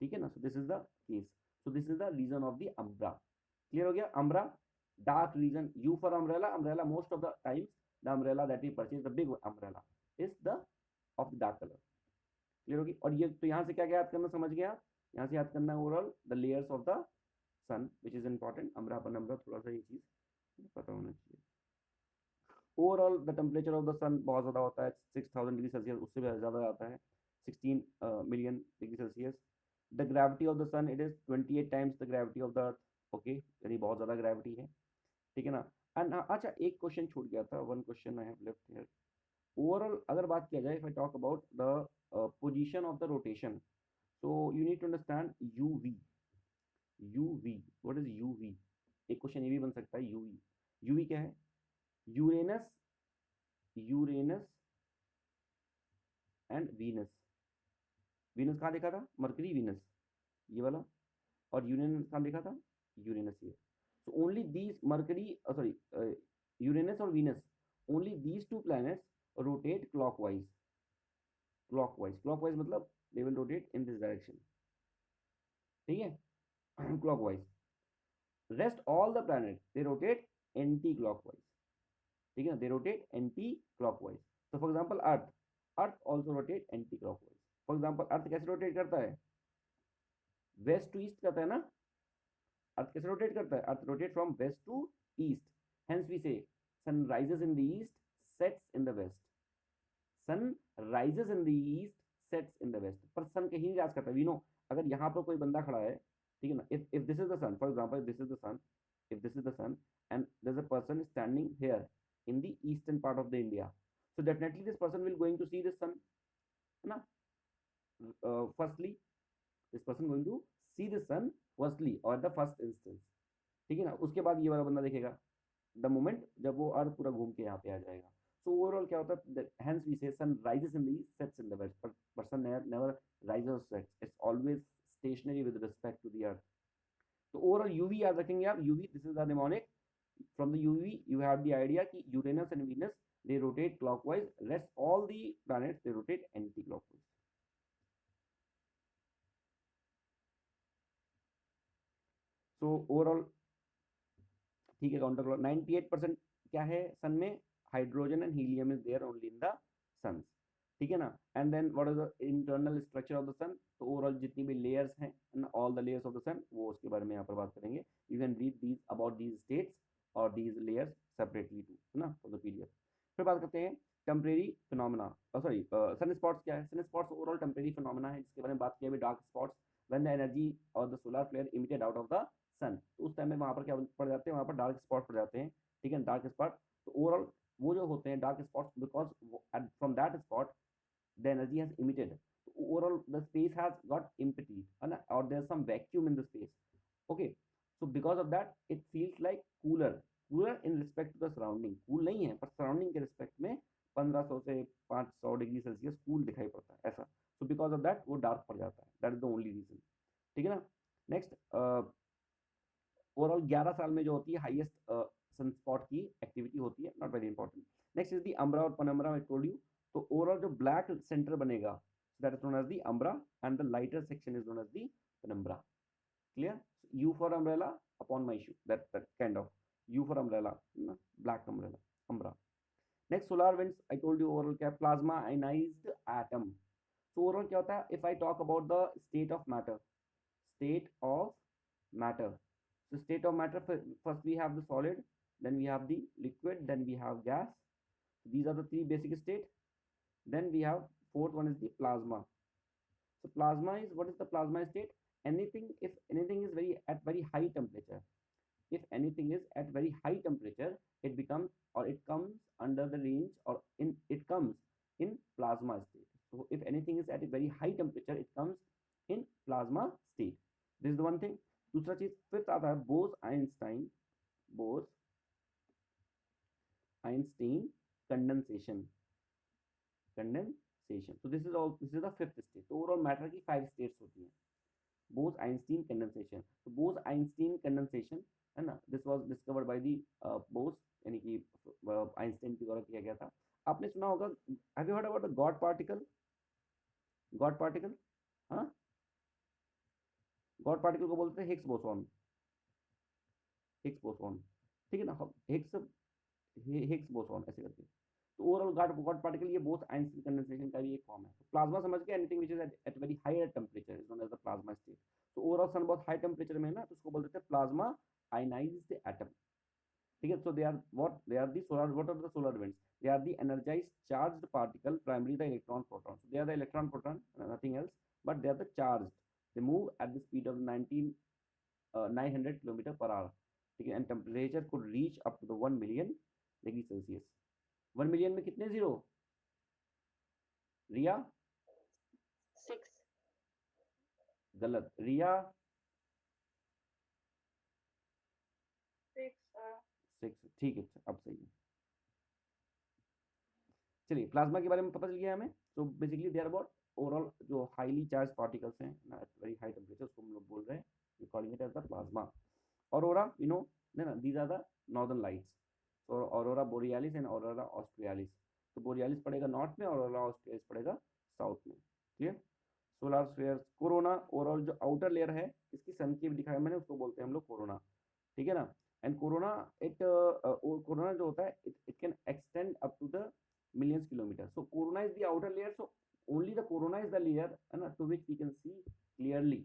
ठीक है ना. So this is the case. So this is the region of the umbra. Clear हो गया? Umbra dark region. U for umbrella. Umbrella most of the times the umbrella that we purchase, the big umbrella, is the of the dark color. Clear होगी. और ये तो यहाँ से क्या याद करना, समझ गया? यहाँ से याद करना है overall the layers of the sun which is important. Umbra पर नंबर थोड़ा सा ये चीज पता होना चाहिए. Overall the temperature of the sun बहुत ज़्यादा होता है, 6000 डिग्री सेल्सियस, उससे भी ज़्यादा आता है, 16 million degree Celsius. The gravity of the sun it is 28 times the gravity of the earth. Okay, यानी बहुत ज़्यादा ग्रेविटी है, ठीक है ना. एंड अच्छा एक क्वेश्चन छूट गया था, one question I have left here. Overall अगर बात किया जाए, if I talk about the position of the rotation, so you need to understand UV. UV, what is UV? एक क्वेश्चन ये भी बन सकता है. यूवी, यूवी क्या है? Uranus, Uranus and Venus. Venus कहाँ देखा था? मरकरी वीनस, ये वाला. और यूरेनस कहाँ देखा था? यूरेनस ये. So only these Mercury, Uranus or Venus, only these two planets rotate clockwise. Clockwise मतलब they will rotate in this direction. ठीक है? Clockwise. Rest all the planets they rotate anti-clockwise. ठीक है ना? They rotate anti-clockwise. So for example, Earth also rotate anti-clockwise. For example, Earth कैसे rotate करता है? Waste to east करता है ना, अर्थ कैसे रोटेट करता है, earth rotate from west to east, hence we say sun rises in the east, sets in the west, sun rises in the east, sets in the west, पर sun कहीं नहीं rise करता, वी नो। अगर यहाँ पर कोई बंदा खड़ा है, ठीक है ना, if this is the sun, for example this is the sun, if this is the sun and there's a person standing here in the eastern part of the India, so definitely this person will going to see the sun, है ना, firstly this person going to see the sun firstly or the first instance, ठीक है ना, उसके बाद ये वाला बंदा देखेगा द मोमेंट जब वो अर्थ पूरा घूम के यहाँ पे आ जाएगा। सो ओवरऑल क्या होता है, hence we say sun rises in the east, sets in the west, पर सन नेवर राइजेस और sets, it's always stationary with respect to the earth. तो ओवरऑल यूवी याद रखेंगे आप, UV this is the mnemonic, from the UV you have the idea कि Uranus and Venus they rotate clockwise, rest all the planets they rotate anti-clockwise. So overall ठीक है, counter clock 98% क्या है sun में, hydrogen and helium is there only in the sun, ठीक है ना। And then what is the internal structure of the sun, तो overall जितनी भी लेयर्स हैं, all the layers of the sun, वो उसके बारे में यहाँ पर बात करेंगे। You can read these about these states और दीज लेयर्स सेपरेटली टू, है ना, फॉर द पीरियड। फिर बात करते हैं टेम्परेरी फिनोमेना, सॉरी सन स्पॉट्स क्या है। Sun spots overall temporary phenomena है, जिसके बारे में बात किया अभी, dark spots when the energy और the solar flare emitted out of the sun, तो उस टाइम में वहाँ पर क्या पड़ जाते हैं, वहाँ पर डार्क स्पॉट पड़ जाते हैं, ठीक है, डार्क स्पॉट। तो ओवरऑल वो जो होते हैं dark spots, because from that spot the energy has emitted, so overall the space has got empty, or there's some vacuum in the space, okay, so because of that it feels like cooler in respect to the surrounding, cool नहीं है पर surrounding के respect में 1500 से 500 degree Celsius cool दिखाई पड़ता है ऐसा, so because of that वो डार्क पड़ जाता है, that is the only reason, ठीक है ना। नेक्स्ट ओवरऑल 11 साल में जो होती है हाईएस्ट सन स्पॉट की एक्टिविटी होती है, not very important. Next is the umbra और पनम्ब्रा, आई टोल्ड यू। तो ओवरऑल जो ब्लैक सेंटर बनेगा that is known as the umbra and the lighter section is known as the penumbra, clear. U for umbrella upon my shoe, that kind of U for umbrella, black umbrella, umbra. Next solar winds, I told you overall क्या, plasma ionised atom. तो overall क्या होता है, if I talk about the state of matter, state of matter, so state of matter, first we have the solid, then we have the liquid, then we have gas, these are the three basic state. Then we have fourth one is the plasma. So plasma is, what is the plasma state, anything, if anything is very high temperature, if anything is at very high temperature, it becomes, or it comes under the range, or in it comes in plasma state. So if anything is at a very high temperature, it comes in plasma state, this is the one thing। दूसरा चीज fifth आता है Bose Einstein, Bose Einstein condensation, condensation, so this is the fifth state। तो overall matter की 5 states होती हैं, Bose Einstein condensation. तो Bose Einstein condensation है ना, this was discovered by the Bose, यानी कि आइंस्टाइन के द्वारा किया गया था। आपने सुना होगा, have you heard about the God particle, God particle, हाँ, गॉड पार्टिकल को बोलते हैं हिग्स बोसॉन, हिग्स बोसॉन, ठीक है ना, हिग्स बोसॉन ऐसे करके। तो ओवरऑल गॉड पार्टिकल ये बोस आइंस्टीन कंडेंसेशन का भी एक फॉर्म है। तो प्लाज्मा समझ के, anything which is at very high temperature is known as the plasma state. तो ओवरऑल सन बहुत हाई टेंपरेचर में है ना, तो उसको बोलते हैं प्लाज्मा आयनाइज्ड एटम, ठीक है। So they are what, they are the solar, what are the solar winds, they are the energised charged particle, primary the electron proton, they are the electron proton, nothing else, but they are the charged, they move at the speed of 900 kilometre per hour, ठीक है, and temperature could reach up to the 1 million degree Celsius. 1 million में कितने zero, रिया? 6, गलत, रिया 6, ठीक है, अब सही है। चलिए प्लाज्मा के बारे में पता चल गया हमें। तो basically they are about overall जो हाईली चार्ज पार्टिकल्स हैं ना, एट वेरी हाई टेम्परेचर, उसको हम लोग बोल रहे हैं, we calling it as the plasma. Aurora, you know ना, these are the northern lights, तो aurora borealis and aurora australis. तो बोरियालिस पड़ेगा नॉर्थ में, ऑरोरा ऑस्ट्रियालिस पड़ेगा साउथ में, clear. Solar sphere, corona, overall जो आउटर लेयर है इसकी सन की दिखाया मैंने, उसको बोलते हैं हम लोग कोरोना, ठीक है ना। एंड कोरोना इट कोरोना जो होता है, it can extend up to the millions kilometers. So corona is the outer layer. So only the corona is the layer, to which we can see clearly.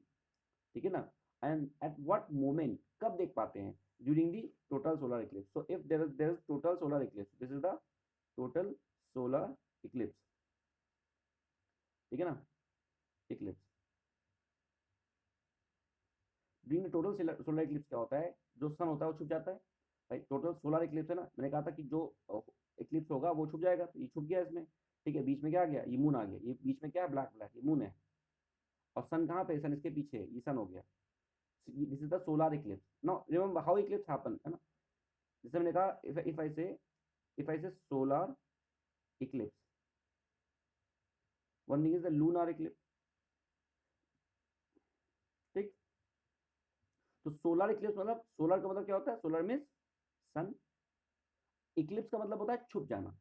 ठीक है ना। And at what moment, कब देख पाते हैं, during the total solar eclipse. So if there is total solar eclipse, this is the total solar eclipse, ठीक है ना, eclipse. During the total solar eclipse क्या होता है, जो सन होता है वो छुप जाता है। भाई टोटल सोलर इक्लिप्स है ना, मैंने कहा था कि जो इक्लिप्स होगा वो छुप जाएगा, तो ये छुप गया इसमें, ठीक है। बीच में क्या आ गया, ये मून आ गया, ये बीच में क्या है, ब्लैक ब्लैक, ये मून है। और सन कहाँ पे, सन इसके पीछे है, ये सन हो गया। This is the solar Eclipse. Now remember how Eclipse happen, है ना। जैसे मैंने कहा, इफ आई से solar Eclipse, one thing is the lunar Eclipse, ठीक। तो सोलर इक्लिप्स मतलब, सोलर का मतलब क्या होता है, सोलर मीन्स सन, इक्लिप्स का मतलब होता है छुप जाना,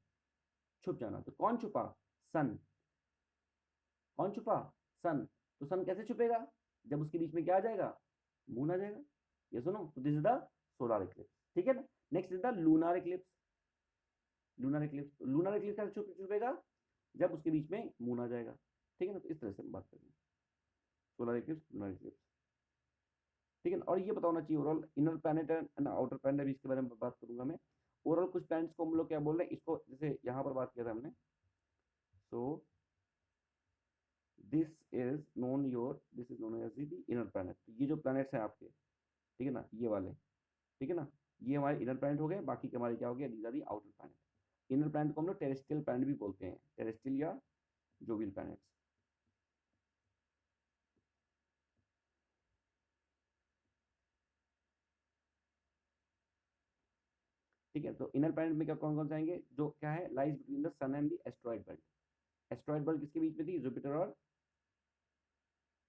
छुप जाना। तो कौन छुपा, सन। कौन छुपा, सन। तो सन कैसे छुपेगा, जब उसके बीच में क्या आ जाएगा, मून आ जाएगा। ये सुनो, तो this is the solar eclipse, ठीक है ना। Next is the lunar Eclipse. Lunar Eclipse, lunar Eclipse कैसे छुपेगा, जब उसके बीच में मून आ जाएगा, ठीक है ना। तो इस तरह से हम बात करेंगे, सोलर इक्लिप्स, लूनर इक्लिप्स, ठीक है ना। और ये पता होना चाहिए overall inner planet and outer planet, अभी इसके बारे में बात करूंगा मैं। ओवरऑल कुछ प्लैनेट्स को हम लोग क्या बोल रहे हैं, इसको जैसे यहाँ पर बात किया था हमने। So this is known as the inner planet. तो ये जो प्लैनेट्स हैं आपके, ठीक है ना, ये वाले, ठीक है ना, ये हमारे इनर प्लैनेट हो गए। बाकी के हमारे क्या हो गया, these are the outer planet. Inner planet को हम लोग टेरेस्ट्रियल प्लैनेट भी बोलते हैं, टेरेस्ट्रियल या जोवियल प्लैनेट्स, ठीक है। तो इनर प्लैनेट में क्या कौन कौन से आएंगे, जो क्या है, lies between the sun and the asteroid belt. Asteroid belt किसके बीच में थी, जुपिटर और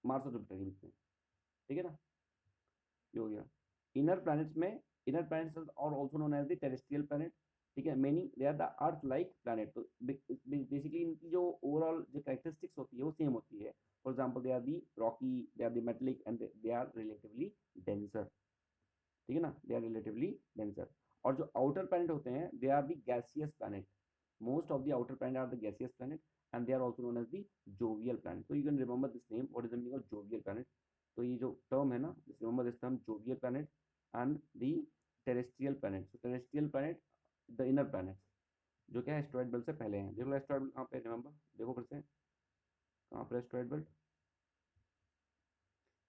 मार्स और जुपिटर के बीच में, ठीक है ना, ये हो गया। इनर प्लैनेट्स में, इनर प्लैनेट्स और also known as the terrestrial planet, ठीक है, meaning they are the earth like planet. तो बेसिकली इनकी जो ओवरऑल जो कैरेक्टरिस्टिक्स होती है वो सेम होती है। For example, they are the rocky, they are the metallic and they are relatively denser, ठीक है ना, दे आर रिलेटिवली डेंसर। और जो आउटर प्लैनेट होते हैं, they are the gaseous planet. Most of the outer planet are the gaseous planet and they are also known as the jovial planet. तो you can remember this name, what is the meaning of jovial planet. तो ये जो term है ना, remember this term jovial planet and the terrestrial planet. तो terrestrial planet, the inner planet, जो क्या है एस्ट्रॉइड बेल्ट से पहले हैं। देखो एस्ट्रॉइड बेल्ट कहाँ पे, रिमेंबर देखो फिर से, कहाँ पर एस्ट्रॉइड बेल्ट,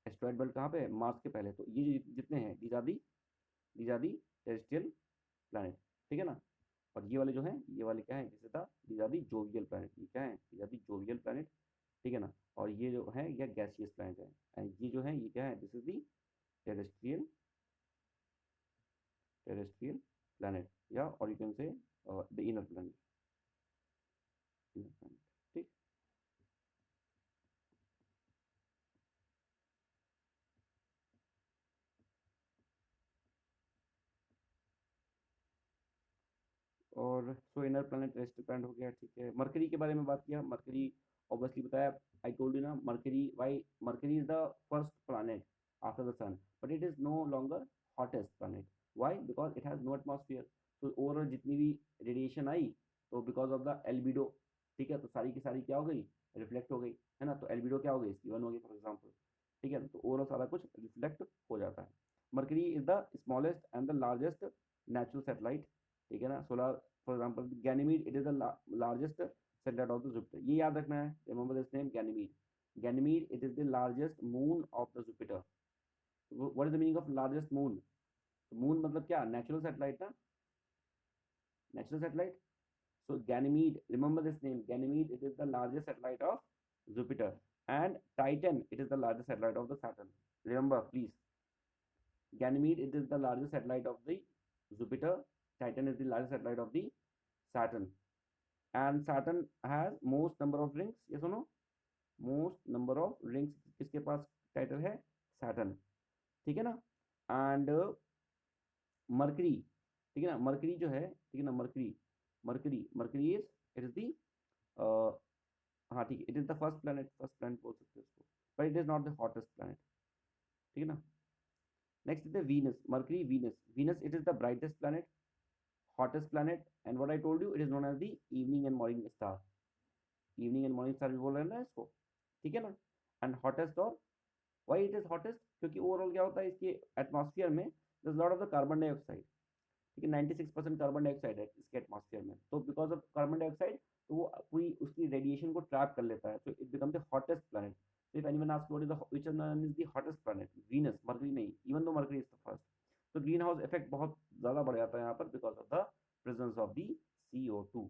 एस्ट्रॉइड बेल्ट कहाँ पे है, मार्स के पहले। तो ये जितने हैं, these are the terrestrial planet, ठीक है ना। और ये वाले जो हैं, ये वाले क्या है, जैसे था these are the jovial planet, ये क्या है, these are the jovial planet, ठीक है ना। और ये जो है ये गैसियस प्लैनेट है, एंड ये जो है ये क्या है, this is the terrestrial, terrestrial planet, या और यू कैन से the inner planet, inner planet, ठीक। और सो इनर प्लैनेट, टेरेस्ट्रियल प्लैनेट हो गया, ठीक है। मरकरी के बारे में बात किया, मरकरी ऑब्वियसली बताया, आई टोल्ड यू ना, Mercury, why Mercury is the first planet after the sun, but it is no longer hottest planet. Why, because it has no atmosphere. तो ओवरऑल जितनी भी रेडिएशन आई, तो बिकॉज ऑफ द एल्बिडो, ठीक है, तो सारी की सारी क्या हो गई, रिफ्लेक्ट हो गई, है ना। तो एल्बिडो क्या हो गई, इसकी 1 हो गई फॉर एग्जाम्पल, ठीक है। तो ओवरऑल सारा कुछ रिफ्लेक्ट हो जाता है। Mercury is the smallest and the largest natural satellite, ठीक है ना। Solar, for example Ganymede, it is the largest satellite of the Jupiter, ये याद रखना है, remember this name, Ganymede. Ganymede, it is the largest moon of the Jupiter. What is the meaning of largest moon? तो moon मतलब क्या, natural satellite ना, natural satellite. So Ganymede, remember this name, Ganymede, it is the largest satellite of Jupiter. And Titan, it is the largest satellite of the Saturn. Remember, please. Ganymede, it is the largest satellite of the Jupiter. Titan is the largest satellite of the Saturn. And Saturn has most number of rings. Yes or no? Most number of rings किसके पास title है, Saturn, ठीक है ना। And mercury, ठीक है ना, mercury जो है, ठीक है ना, Mercury, Mercury is, it is the, हाँ ठीक है, it is the first planet बोल सकते हैं उसको, but it is not the hottest planet, ठीक है ना। Next is the Venus, Mercury, Venus it is the brightest planet, hottest planet, and what I told you, it is known as the evening and morning star, evening and morning star भी बोल रहे हैं ना इसको, ठीक है ना। And hottest और वाई इट इज हॉटेस्ट, क्योंकि ओवरऑल क्या होता है इसके एटमॉस्फेयर में there's lot of the carbon dioxide, ठीक है 96% कार्बन डाइऑक्साइड है इसके एटमॉस्फेयर में, तो बिकॉज ऑफ कार्बन डाइऑक्साइड तो वो पूरी उसकी रेडिएशन को ट्रैप कर लेता है, तो it become the hottest planet. तो if anyone asks what is the which one is the hottest planet, Venus, Mercury नहीं, even though Mercury is the first. तो ग्रीन हाउस इफेक्ट बहुत ज़्यादा बढ़ जाता है यहाँ पर because of the presence of the CO2,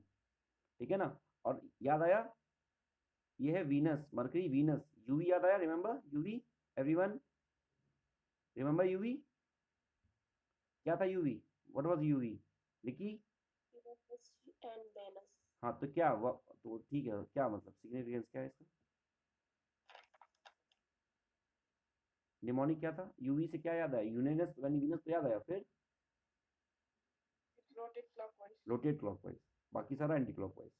ठीक है ना। और याद आया, ये है वीनस, मरकरी वीनस। यूवी याद आया, remember UV, everyone remember UV, क्या था यूवी, व्हाट वाज यूवी लिखी। and Venus. हाँ तो क्या तो ठीक है, क्या मतलब सिग्निफिकेंस क्या है इसका, निमोनिक क्या था, यूवी से क्या याद आया, यूरेनस वीनस तो याद आया, फिर Rotate clockwise. रोटेट क्लॉकवाइज, बाकी सारा एंटी क्लॉकवाइज।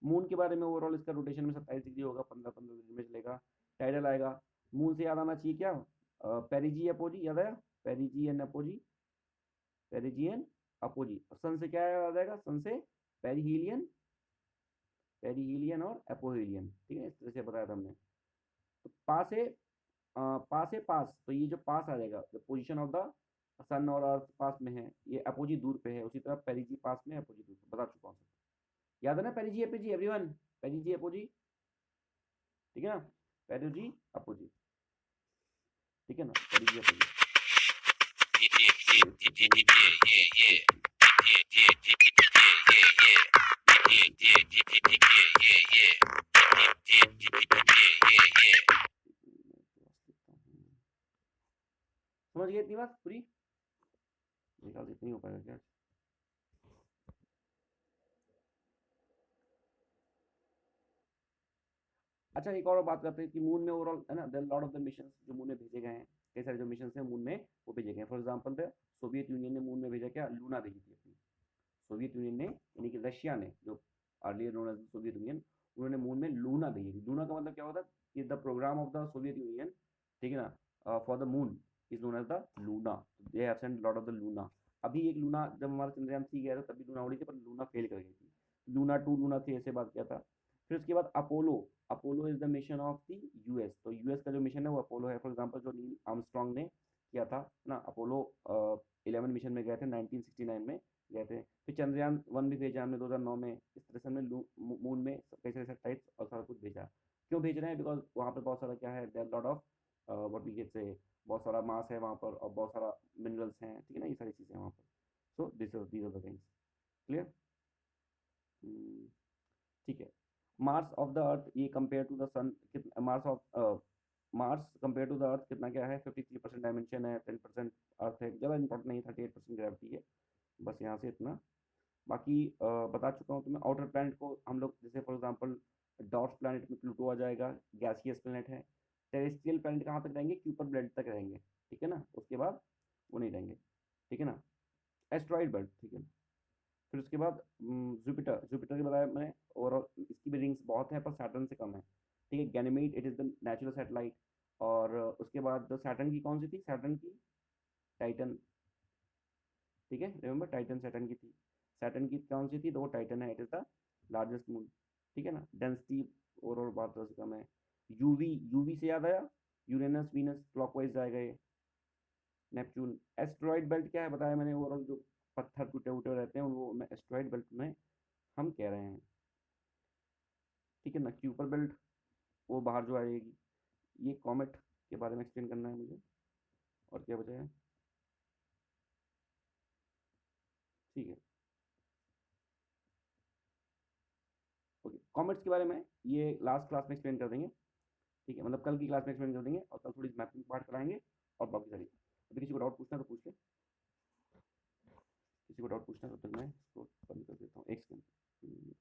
मून के बारे में ओवरऑल इसका रोटेशन में 27 डिग्री होगा, 15-15 डिग्री में चलेगा। टाइडल आएगा, मून से याद आना चाहिए क्या, पेरिजी अपोजी याद आया, perigee and apogee, perigee and apogee. Sun से क्या याद आएगा, सन से पेरीहीलियन, पेरीहीलियन और एपोहीलियन, ठीक है, इस तरह से बताया था हमने। तो पास है, पास है पास, तो ये जो पास आ जाएगा, द पोजीशन ऑफ द सन और अर्थ पास में है, ये अपोजी दूर पे है, उसी तरह पेरिजी पास में, अपोजी दूर पे, बता चुका हूँ। याद है ना, पेरिजी एपोजी, एवरीवन, पेरिजी एपोजी, ठीक है ना, पेरिजी अपोजी, ठीक है ना, पेरिजी अपोजी। समझ गए इतनी बात पूरी, निकाल इतनी हो पाएगा क्या। अच्छा एक और बात करते हैं कि मून में ओवरऑल है ना, there lot of the missions जो मून में भेजे गए हैं, कई सारे जो मिशन हैं मून में वो भेजे गए हैं। For example the Soviet union ने मून में भेजा क्या, लूना भेजी थी अपनी, सोवियत यूनियन ने, यानी कि रशिया ने, जो earlier known as Soviet Union, उन्होंने मून में लूना भेजी थी। लूना का मतलब क्या होता है कि the programme of the Soviet Union, ठीक है ना, for the moon is known as the Luna, they have sent lot of the Luna. अभी एक लूना, जब हमारा चंद्रयान-3 गया था तभी लूना उड़ी थी, पर लूना फेल कर गई थी, लूना 2 लूना 3 ऐसे बात किया था। फिर उसके बाद Apollo, Apollo is the mission of the US, तो यूएस का जो मिशन है वो अपोलो है। फॉर एग्जाम्पल जो नील आर्मस्ट्रॉन्ग ने किया था ना, अपोलो 11 मिशन में गए थे 1969 में गए थे। फिर चंद्रयान 1 भी भेजा हमने 2009 में, इस तरह से हमने मून में कई सारे सैटेलाइट्स और सारा कुछ भेजा। क्यों भेज रहे हैं, बिकॉज वहाँ पर बहुत सारा क्या है, there lot of what we can say, बहुत सारा मास है वहाँ पर और बहुत सारा मिनरल्स हैं, ठीक है ना, ये सारी चीज़ें हैं वहाँ पर। So these are the things, clear, ठीक है। मार्स ऑफ द अर्थ, ये compare to the sun, Mars of Mars compare to the earth कितना क्या है, 53% डायमेंशन है, 10% अर्थ है, ज़्यादा इंपॉर्टेंट नहीं, 38% ग्रेविटी है, बस यहाँ से इतना। बाकी बता चुका हूँ तुम्हें। आउटर प्लैनेट को हम लोग जैसे फॉर एग्जांपल डॉर्फ प्लैनेट में प्लूटो आ जाएगा, गैसियस प्लैनेट है। टेरेस्ट्रियल प्लैनेट कहाँ तक रहेंगे, क्यूपर बेल्ट तक रहेंगे, ठीक है ना, उसके बाद वो नहीं रहेंगे, ठीक है ना, एस्ट्रॉइड बेल्ट, ठीक है। फिर उसके बाद जुपिटर, जुपिटर के बताया मैंने, और इसकी भी रिंग्स बहुत है पर सैटर्न से कम है, ठीक है। Ganymede it is the natural satellite. और उसके बाद सैटर्न की कौन सी थी, सैटर्न की टाइटन, ठीक है, रिमेंबर टाइटन सैटर्न की थी। सैटर्न की कौन सी थी, तो वो टाइटन है, it is the largest moon, ठीक है ना। डेंसिटी और बात से कम है। यूवी, यूवी से याद आया, यूरेनस वीनस क्लॉकवाइज जाएगा ये। नेपच्यून, एस्ट्रॉइड बेल्ट क्या है बताया मैंने, ओवरऑल जो पत्थर टूटे उटे रहते हैं वो में एस्ट्रॉइड बेल्ट में हम कह रहे हैं, ठीक है ना। क्यूपर बेल्ट वो बाहर जो आएगी। ये कॉमेट के बारे में एक्सप्लेन करना है मुझे, और क्या बचा है, ठीक है, ओके। कॉमेट्स के बारे में ये लास्ट क्लास में एक्सप्लेन कर देंगे, ठीक है, मतलब कल की क्लास में एक्सप्लेन कर देंगे, और कल थोड़ी मैपिंग पार्ट कराएंगे और बाकी सारी। अभी किसी को डाउट पूछना है तो पूछ ले, किसी को डाउट पूछना है तो तक मैं इसको बंद कर देता हूँ, एक सेकंड।